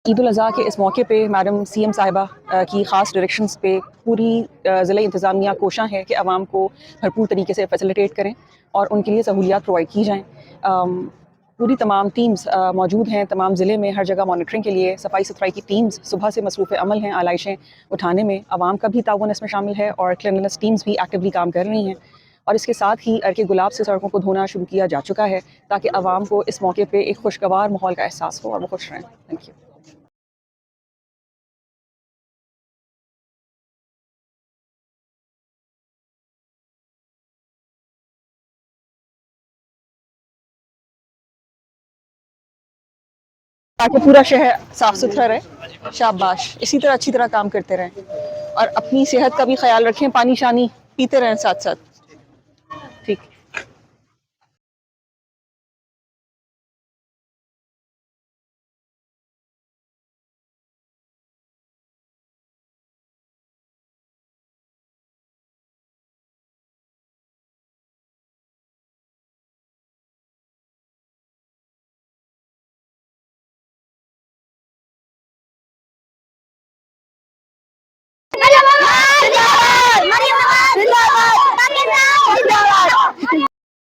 ईद उल अज़हा के इस मौके पे मैडम सीएम साहिबा की ख़ास डायरेक्शंस पे पूरी ज़िला इंतज़ामिया कोशां है कि आवाम को भरपूर तरीके से फैसिलिटेट करें और उनके लिए सहूलियात प्रोवाइड की जाएँ। पूरी तमाम टीम्स मौजूद हैं तमाम ज़िले में, हर जगह मॉनिटरिंग के लिए सफाई सुथराई की टीम्स सुबह से मसरूफ़ अमल हैं आलाइशें उठाने में। आवाम का भी ताउन इसमें शामिल है और क्लीनलीनेस टीम्स भी एक्टिवली काम कर रही हैं। और इसके साथ ही अर्के गुलाब से सड़कों को धोना शुरू किया जा चुका है ताकि आवाम को इस मौके पर एक खुशगवार माहौल का एहसास हो और वो खुश रहें। Thank you. ताकि पूरा शहर साफ सुथरा रहे। शाबाश, इसी तरह अच्छी तरह काम करते रहें और अपनी सेहत का भी ख्याल रखें, पानी शानी पीते रहें साथ साथ।